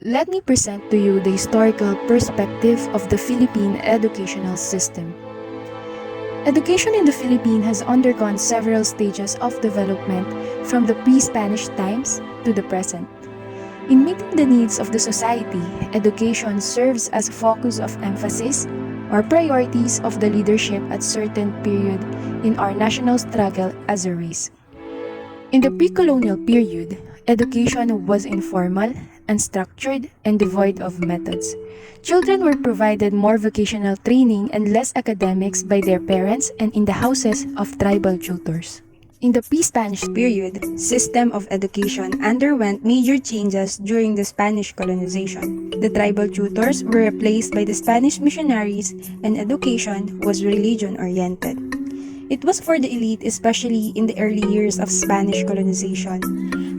Let me present to you the historical perspective of the Philippine educational system. Education in the Philippines has undergone several stages of development from the pre-Spanish times to the present. In meeting the needs of the society, education serves as a focus of emphasis or priorities of the leadership at certain period in our national struggle as a race. In the pre-colonial period, education was informal, unstructured, and devoid of methods. Children were provided more vocational training and less academics by their parents and in the houses of tribal tutors. In the pre-Spanish period, system of education underwent major changes during the Spanish colonization. The tribal tutors were replaced by the Spanish missionaries and education was religion-oriented. It was for the elite, especially in the early years of Spanish colonization.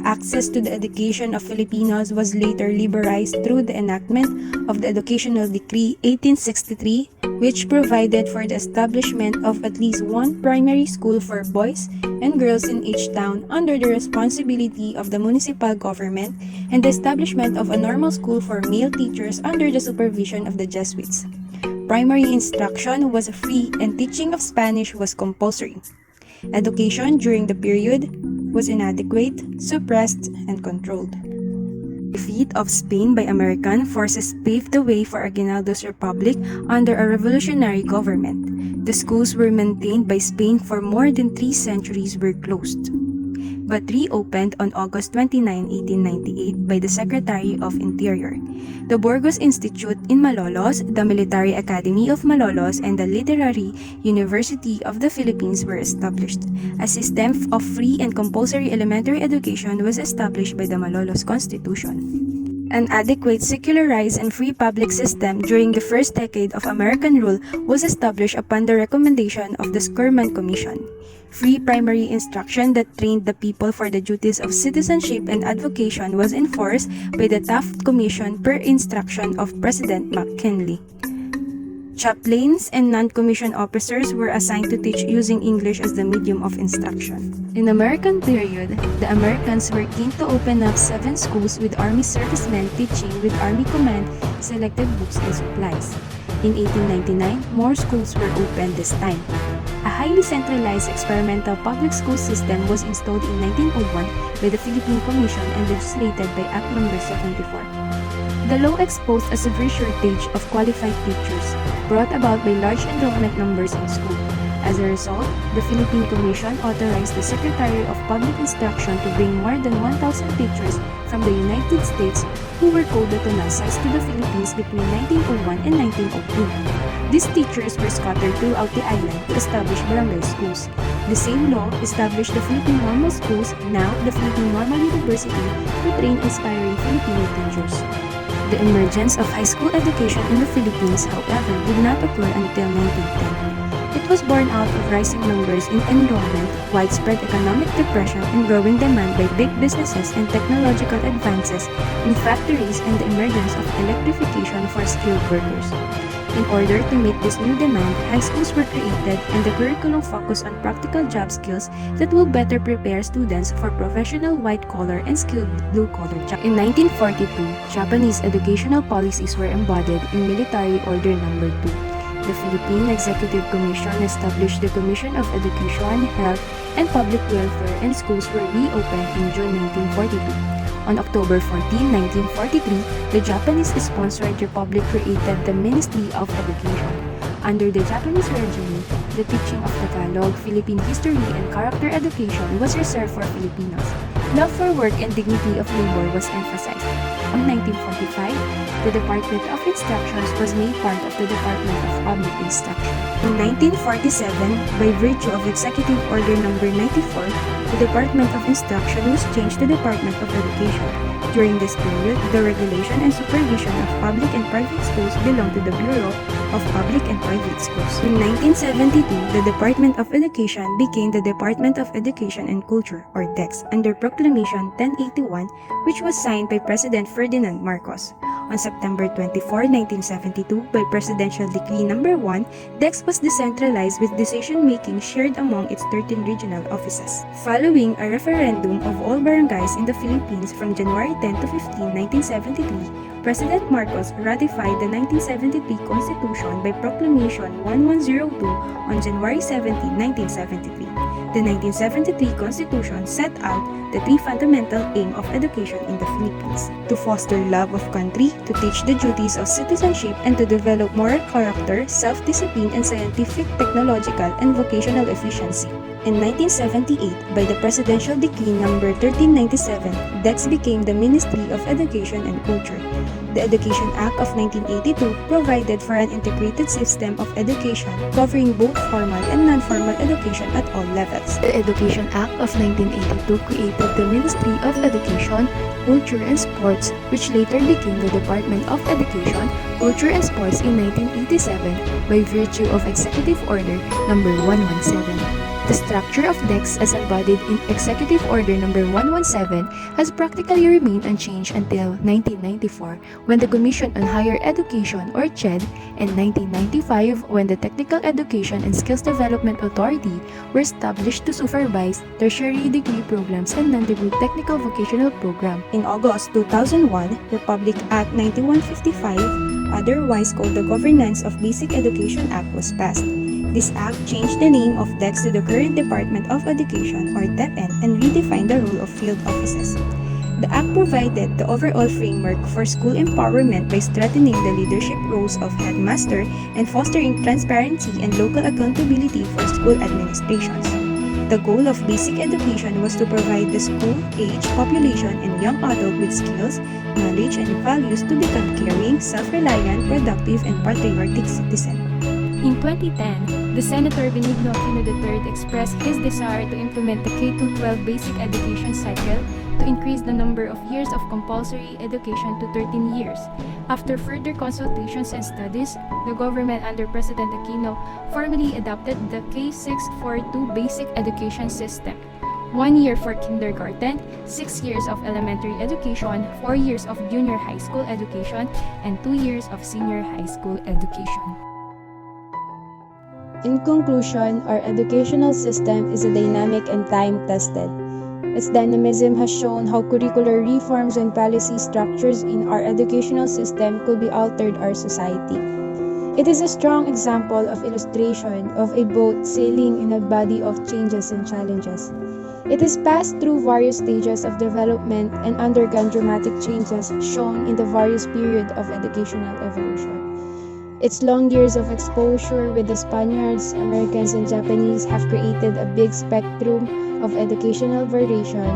Access to the education of Filipinos was later liberalized through the enactment of the Educational Decree 1863, which provided for the establishment of at least one primary school for boys and girls in each town under the responsibility of the municipal government and the establishment of a normal school for male teachers under the supervision of the Jesuits. Primary instruction was free and teaching of Spanish was compulsory. Education during the period was inadequate, suppressed, and controlled. The defeat of Spain by American forces paved the way for Aguinaldo's republic under a revolutionary government. The schools were maintained by Spain for more than 3 centuries were closed, but reopened on August 29, 1898 by the Secretary of Interior. The Burgos Institute in Malolos, the Military Academy of Malolos, and the Literary University of the Philippines were established. A system of free and compulsory elementary education was established by the Malolos Constitution. An adequate, secularized, and free public system during the first decade of American rule was established upon the recommendation of the Schurman Commission. Free primary instruction that trained the people for the duties of citizenship and advocation was enforced by the Taft Commission per instruction of President McKinley. Chaplains and non-commissioned officers were assigned to teach using English as the medium of instruction. In the American period, the Americans were keen to open up 7 schools with Army servicemen teaching with Army Command selected books and supplies. In 1899, more schools were opened this time. A highly centralized experimental public school system was installed in 1901 by the Philippine Commission and legislated by Act No. 74. The law exposed a severe shortage of qualified teachers, brought about by large enrollment numbers in school. As a result, the Philippine Commission authorized the Secretary of Public Instruction to bring more than 1,000 teachers from the United States who were coded to Nazis to the Philippines between 1901 and 1902. These teachers were scattered throughout the island to establish barangay schools. The same law established the Philippine Normal Schools, now the Philippine Normal University, to train aspiring Filipino teachers. The emergence of high school education in the Philippines, however, did not occur until 1910. It was born out of rising numbers in enrollment, widespread economic depression, and growing demand by big businesses and technological advances in factories and the emergence of electrification for skilled workers. In order to meet this new demand, high schools were created and the curriculum focused on practical job skills that will better prepare students for professional white-collar and skilled blue-collar jobs. In 1942, Japanese educational policies were embodied in Military Order No. 2. The Philippine Executive Commission established the Commission of Education, Health, and Public Welfare, and schools were reopened in June 1942. On October 14, 1943, the Japanese-sponsored republic created the Ministry of Education. Under the Japanese regime, the teaching of Tagalog, Philippine history, and character education was reserved for Filipinos. Love for work and dignity of labor was emphasized. In 1945, the Department of Instructions was made part of the Department of Public Instruction. In 1947, by virtue of Executive Order No. 94, the Department of Instruction was changed to Department of Education. During this period, the regulation and supervision of public and private schools belonged to the Bureau of Public and Private Schools. In 1972, the Department of Education became the Department of Education and Culture, or DEX, under Proclamation 1081, which was signed by President Ferdinand Marcos. On September 24, 1972, by Presidential Decree No. 1, DEX was decentralized with decision-making shared among its 13 regional offices. Following a referendum of all barangays in the Philippines from January 10 10 to 15, 1973, President Marcos ratified the 1973 Constitution by Proclamation 1102 on January 17, 1973. The 1973 Constitution set out the three fundamental aims of education in the Philippines: to foster love of country, to teach the duties of citizenship, and to develop moral character, self-discipline, and scientific, technological, and vocational efficiency. In 1978, by the Presidential Decree No. 1397, DEX became the Ministry of Education and Culture. The Education Act of 1982 provided for an integrated system of education covering both formal and non-formal education at all levels. The Education Act of 1982 created the Ministry of Education, Culture and Sports, which later became the Department of Education, Culture and Sports in 1987 by virtue of Executive Order No. 117. The structure of DEX as embodied in Executive Order No. 117 has practically remained unchanged until 1994 when the Commission on Higher Education or CHED and 1995 when the Technical Education and Skills Development Authority were established to supervise tertiary degree programs and non-degree technical vocational program. In August 2001, Republic Act 9155, otherwise called the Governance of Basic Education Act, was passed. This act changed the name of DEX to the current Department of Education or DepEd and redefined the role of field offices. The act provided the overall framework for school empowerment by strengthening the leadership roles of headmaster and fostering transparency and local accountability for school administrations. The goal of basic education was to provide the school-age population and young adult with skills, knowledge, and values to become caring, self-reliant, productive, and patriotic citizens. In 2010, the Senator Benigno Aquino III expressed his desire to implement the K-12 basic education cycle to increase the number of years of compulsory education to 13 years. After further consultations and studies, the government under President Aquino formally adopted the K-642 basic education system. 1 year for kindergarten, 6 years of elementary education, 4 years of junior high school education, and 2 years of senior high school education. In conclusion, our educational system is a dynamic and time-tested. Its dynamism has shown how curricular reforms and policy structures in our educational system could be altered our society. It is a strong example of illustration of a boat sailing in a body of changes and challenges. It has passed through various stages of development and undergone dramatic changes shown in the various periods of educational evolution. Its long years of exposure with the Spaniards, Americans, and Japanese have created a big spectrum of educational variation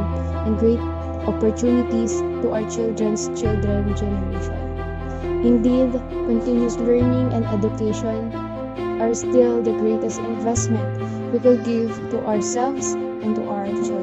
and great opportunities to our children's generation. Indeed, continuous learning and education are still the greatest investment we could give to ourselves and to our children.